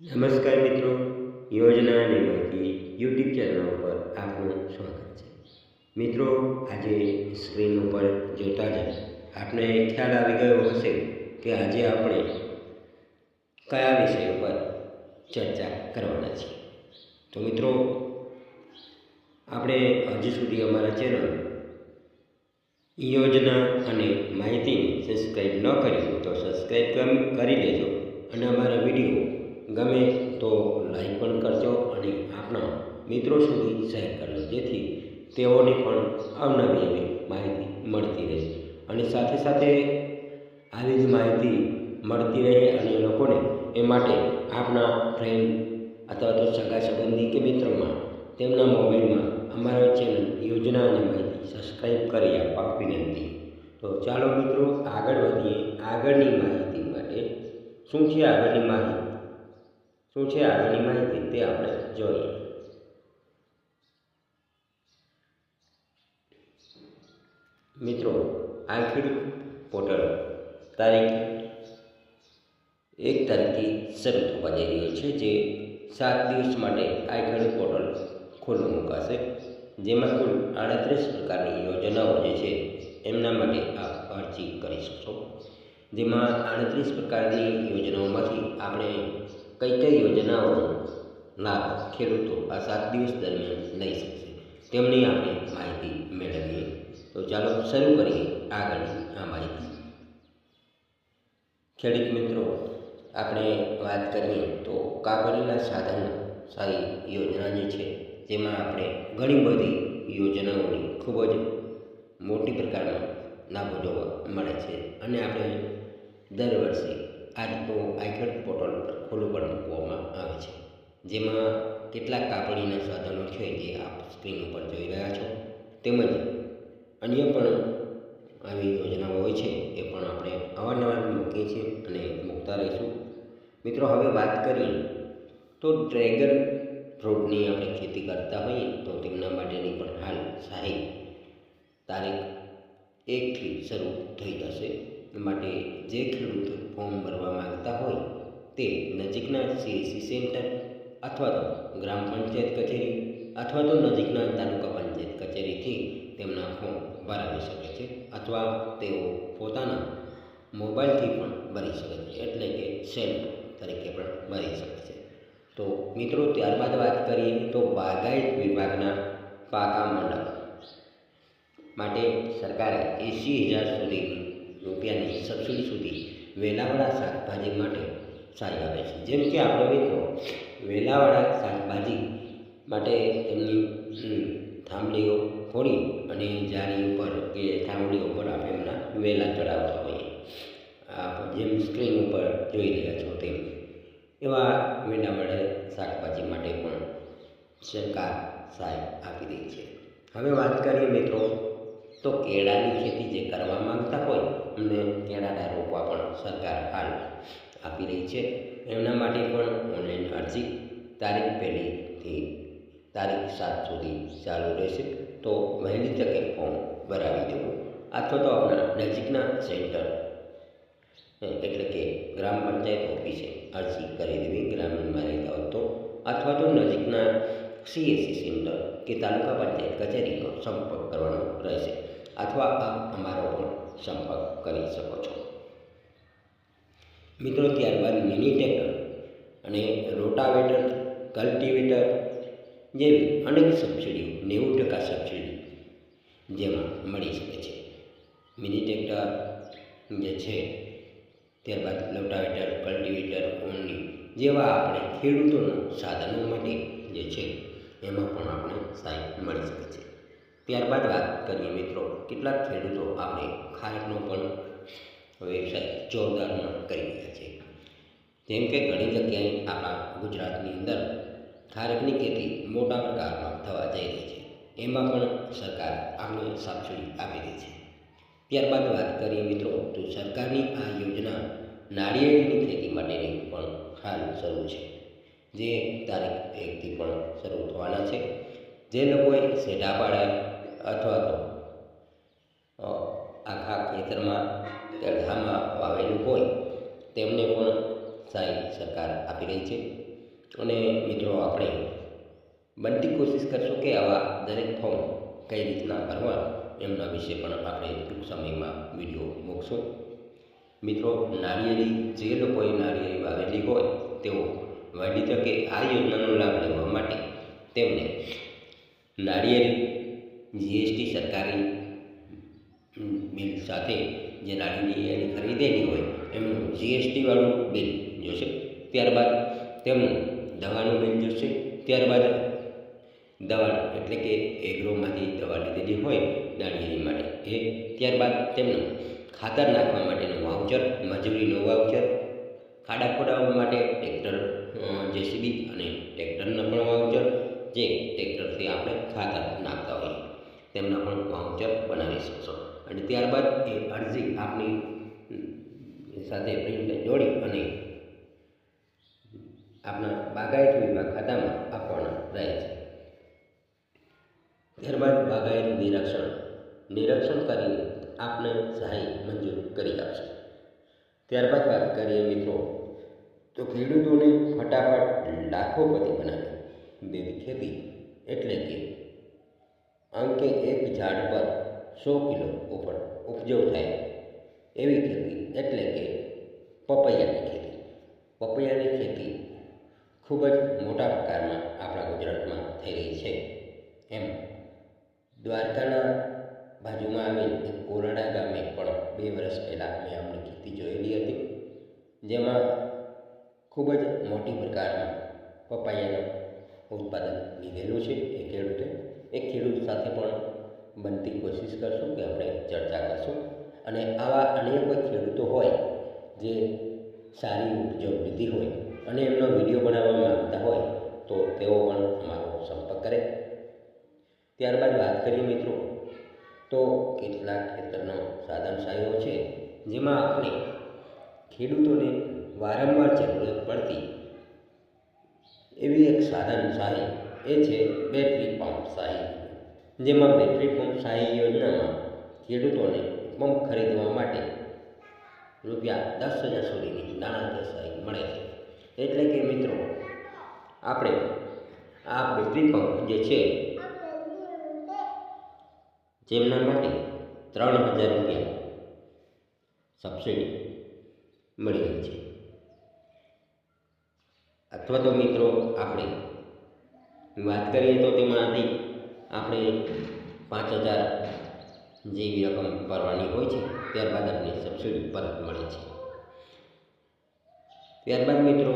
નમસ્કાર મિત્રો, યોજના અને માહિતી યુટ્યુબ ચેનલ ઉપર આપનું સ્વાગત છે. મિત્રો, આજે સ્ક્રીન ઉપર જોતા જ આપને ખ્યાલ આવી ગયો હશે કે આજે આપણે કયા વિષય ઉપર ચર્ચા કરવાના છીએ. તો મિત્રો, આપણે હજી સુધી અમારા ચેનલ યોજના અને માહિતીને સબસ્ક્રાઈબ ન કરી તો સબસ્ક્રાઈબ કરી લેજો અને અમારા વિડીયો ગમે તો લાઈક પણ કરજો અને આપણા મિત્રો સુધી શેર કરજો, જેથી તેઓને પણ અવનવી માહિતી મળતી રહે અને સાથે સાથે આવી જ માહિતી મળતી રહે અને લોકોને એ માટે આપણા ફ્રેન્ડ અથવા તો સગા સંબંધી કે મિત્રોમાં તેમના મોબાઈલમાં અમારા ચેનલ યોજના અને માહિતી સબસ્ક્રાઈબ કરી આપવા વિનંતી. તો ચાલો મિત્રો, આગળ વધીએ. આગળની માહિતી માટે શું છે આગળની માહિતી તે આપણે જોઈએ. મિત્રો, આ ખેડૂત પોર્ટલ તારીખ 1 તારીખથી શરૂ થવા જઈ રહ્યો છે, જે 7 દિવસ માટે આ ખેડૂત પોર્ટલ ખુલ્લું મુકાશે, જેમાં કુલ 38 પ્રકારની યોજનાઓ જે છે એમના માટે આપ અરજી કરી શકશો. જેમાં 38 પ્રકારની યોજનાઓમાંથી આપણે કઈ યોજનાઓનો લાભ ખેડૂતો આ 7 દિવસ દરમિયાન લઈ શકશે તેમની આપણે માહિતી મેળવીએ. તો ચાલો શરૂ કરીએ આગળની આ માહિતી. ખેડૂત મિત્રો, આપણે વાત કરીએ તો કાપણીના સાધન સારી યોજના જે છે, જેમાં આપણે ઘણી બધી યોજનાઓની ખૂબ જ મોટી પ્રકારના લાભો જોવા મળે છે અને આપણે દર વર્ષે આ રીતનું આ ખેડૂત પોર્ટલ પર ખુલ્લું પણ મૂકવામાં આવે છે, જેમાં કેટલાક કાપણીના સાધનો છે જે આપ સ્ક્રીન ઉપર જોઈ રહ્યા છો, તેમજ અન્ય પણ આવી યોજનાઓ હોય છે એ પણ આપણે અવારનવાર મૂકીએ છીએ અને મૂકતા રહીશું. મિત્રો, હવે વાત કરીએ તો ડ્રેગન ફ્રૂટની આપણે ખેતી કરતા હોઈએ તો તેમના માટેની પણ હાલ સહાય તારીખ 1થી શરૂ થઈ જશે. માટે જે ખેડૂત ફોર્મ ભરવા માંગતા હોય તે નજીકના CSC સેન્ટર અથવા તો ગ્રામ પંચાયત કચેરી અથવા તો નજીકના તાલુકા પંચાયત કચેરીથી તેમના ફોર્મ ભરાવી શકે છે, અથવા તેઓ પોતાના મોબાઈલથી પણ ભરી શકે છે, એટલે કે સેલ્ફ તરીકે પણ ભરી શકે છે. તો મિત્રો, ત્યારબાદ વાત કરીએ તો બાગાયત વિભાગના પાકા મંડપ માટે સરકારે 80,000 સુધીની રૂપિયાની સબસિડી સુધી વેલાવાળા શાકભાજી માટે સહાય આપે છે. જેમ કે આપણે મિત્રો વેલાવાળા શાકભાજી માટે તેમની થાંભલીઓ ફોડી અને જારી ઉપર કે થાંભલી ઉપર આપણે એમના વેલા ચડાવતા હોઈએ, જેમ સ્ક્રીન ઉપર જોઈ રહ્યા છો તેમ એવા વેલાવાળા શાકભાજી માટે પણ સરકાર સહાય આપી રહી છે. હવે વાત કરીએ મિત્રો તો કેળાની ખેતી જે કરવા માંગતા હોય અને કેળાના રોપવા પણ સરકાર હાલ આપી રહી છે. એમના માટે પણ ઓનલાઈન અરજી તારીખ 1થી તારીખ 7 સુધી ચાલુ રહેશે. તો વહેલી તકે ફોર્મ ભરાવી દેવું અથવા તો આપણા નજીકના સેન્ટર એટલે કે ગ્રામ પંચાયત ઓફિસે અરજી કરી દેવી ગ્રામીણમાં રહેતા હોય તો, અથવા તો નજીકના CSC સેન્ટર કે તાલુકા પંચાયત કચેરીનો સંપર્ક કરવાનો રહેશે, અથવા અમારો પણ સંપર્ક કરી શકો છો. મિત્રો, ત્યારબાદ મિની ટ્રેક્ટર અને રોટાવેટર, કલ્ટિવેટર જેવી અનેક સબસિડી 90% સબસિડી જેમાં મળી શકે છે. મિની ટ્રેક્ટર જે છે, ત્યારબાદ રોટાવેટર, કલ્ટિવેટર, ઓનલી જેવા આપણે ખેડૂતોના સાધનો માટે જે છે એમાં પણ આપણે સહાય મળી શકે છે. ત્યારબાદ વાત કરીએ મિત્રો, કેટલાક ખેડૂતો આપણે ખારેકનો પણ વ્યવસાય જોરદારમાં કરી રહ્યા છે. જેમ કે ઘણી જગ્યાએ આપણા ગુજરાતની અંદર ખારેકની ખેતી મોટા પ્રકારમાં થવા જઈ રહી છે, એમાં પણ સરકાર આપણે સબસિડી આપી રહી છે. ત્યારબાદ વાત કરીએ મિત્રો તો સરકારની આ યોજના નાળિયેરની ખેતી માટેની પણ હાલ શરૂ છે, જે તારીખ 1થી પણ શરૂ થવાના છે. જે લોકોએ સેઢા પાડ્યા અથવા તો આખા ખેતરમાં અડધામાં વાવેલું હોય તેમને પણ સહાય સરકાર આપી રહી છે. અને મિત્રો આપણે બનતી કોશિશ કરશું કે આવા દરેક ફોર્મ કઈ રીતના ભરવા એમના વિશે પણ આપણે ટૂંક સમયમાં વિડીયો મૂકશું. મિત્રો, નાળિયેરી જે લોકોએ નાળિયેરી વાવેલી હોય તેઓ વહેલી તકે આ યોજનાનો લાભ લેવા માટે તેમને નાળિયેરી જીએસટી સરકારી બિલ સાથે જે નાળિયેરી ખરીદેલી હોય એમનું જીએસટીવાળું બિલ જોશે. ત્યારબાદ તેમનું દવાનું બિલ જોશે. ત્યારબાદ દવા એટલે કે એગ્રોમાંથી દવા લીધેલી હોય નાળિયેરી માટે એ. ત્યારબાદ તેમનું ખાતર નાખવા માટેનું વાઉચર, મજૂરીનું વાઉચર, ખાડા ખોડાવવા માટે ટ્રેક્ટર, જેસીબી અને ટ્રેક્ટરના પણ વાઉચર, જે ટ્રેક્ટરથી આપણે ખાતર નાખતા હોઈએ તેમના પણ વાઉચર બનાવી શકશો. અને ત્યારબાદ એ અરજી આપની સાથે પ્રિન્ટ જોડી અને આપણા બાગાયત વિભાગ ખાતામાં આપવાના રહે છે. ત્યારબાદ બાગાયત નિરીક્ષણ કરીને આપને સહાય મંજૂર કરી આપશે. ત્યારબાદ વાત કરીએ મિત્રો તો ખેડૂતોને ફટાફટ લાખોપતિ બનાવે તેવી ખેતી એટલે કે અંકે એક ઝાડ પર 100 કિલો ઉપજો થાય એવી ખેતી એટલે કે પપૈયાની ખેતી. પપૈયાની ખેતી ખૂબ જ મોટા પ્રકારમાં આપણા ગુજરાતમાં થઈ રહી છે. એમ દ્વારકાના બાજુમાં આવેલ એક કોરડા ગામે પણ 2 વર્ષ પહેલાં મેં આમની ખેતી જોયેલી હતી, જેમાં ખૂબ જ મોટી પ્રકારમાં પપૈયાનું ઉત્પાદન લીધેલું છે એ ખેડૂતે. એ ખેડૂત સાથે પણ બનતી કોશિશ કરશું કે આપણે ચર્ચા કરશું. અને આવા અન્ય કોઈ ખેડૂતો હોય જે સારી ઉપજો લીધી હોય અને એમનો વિડીયો બનાવવા માંગતા હોય તો તેઓ પણ અમારો સંપર્ક કરે. ત્યારબાદ વાત કરીએ મિત્રો તો કેટલાક ખેતરનો સાધન સહાયો છે જેમાં આપણે ખેડૂતોને વારંવાર જરૂરત પડતી એવી એક સાધન સહાય એ છે બેટરી પંપ સહાય. જેમાં બેટરી પંપ સહાય યોજનામાં ખેડૂતોને પંપ ખરીદવા માટે રૂપિયા 10,000 સુધીની નાણાકીય સહાય મળે છે. એટલે કે મિત્રો આપણે આ બેટરી પંપ જે છે જેમના માટે 3,000 રૂપિયા સબસિડી મળી રહી છે. અથવા તો મિત્રો આપણે વાત કરીએ તો તેમાંથી આપણે 5,000 જેવી રકમ ભરવાની હોય છે. ત્યારબાદ આપણે સબસિડી પરત મળે છે. ત્યારબાદ મિત્રો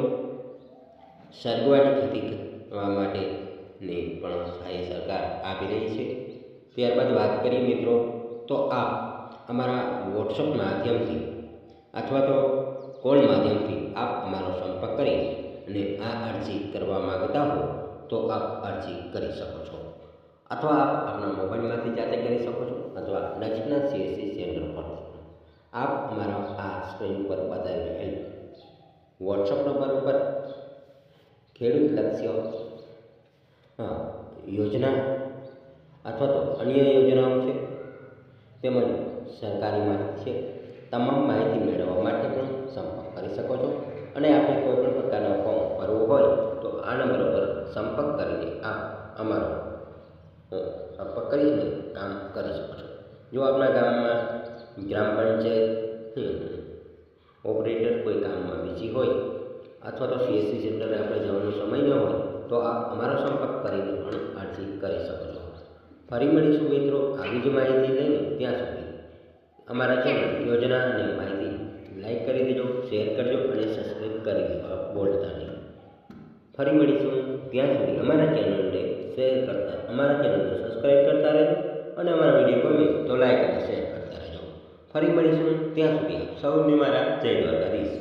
સરગવાની ખેતી કરવા માટેની પણ સહાય સરકાર આપી રહી છે. ત્યારબાદ વાત કરીએ મિત્રો તો આપ અમારા વોટ્સઅપ માધ્યમથી અથવા તો કોલ માધ્યમથી આપ અમારો સંપર્ક કરી અને આ અરજી કરવા માગતા હો તો આપ અરજી કરી શકો છો. અથવા આપ આપણા મોબાઈલમાંથી જાતે કરી શકો છો અથવા નજીકના CSC સેન્ટર પરથી આપ અમારા આ સ્ક્રીન પર બતાવી રહેલ વોટ્સઅપ નંબર ઉપર ખેડૂત લક્ષ્ય યોજના અથવા તો અન્ય યોજનાઓ છે તેમજ સરકારી માહિતી છે, તમામ માહિતી મેળવવા માટે પણ સંપર્ક કરી શકો છો. અને આપણે કોઈપણ પ્રકારના ફોર્મ ભરવું હોય તો આ નંબર પર સંપર્ક કરીને આપ અમારો સંપર્ક કરીને કામ કરી શકો છો. જો આપણા ગામમાં ગ્રામ પંચાયત ઓપરેટર કોઈ કામમાં બીજી હોય અથવા તો CSC સેન્ટરે આપણે જવાનો સમય ન હોય તો આપ અમારો સંપર્ક કરીને પણ અરજી કરી શકો છો. ફરી મળીશું મિત્રો આવી જ માહિતી લઈને. ત્યાં સુધી અમારા ચેનલ યોજના અને માહિતી લાઈક કરી દેજો, શેર કરજો અને સબસ્ક્રાઈબ કરી દેવા બોલતા નહીં. ફરી મળીશું ત્યાં સુધી અમારા ચેનલને શેર કરતા, અમારા ચેનલને સબસ્ક્રાઈબ કરતા રહેજો અને અમારા વિડીયો ગમે તો લાઈક અને શેર કરતા રહેજો. ફરી મળીશું ત્યાં સુધી સૌને મારા જય દ્વારકાધીશ.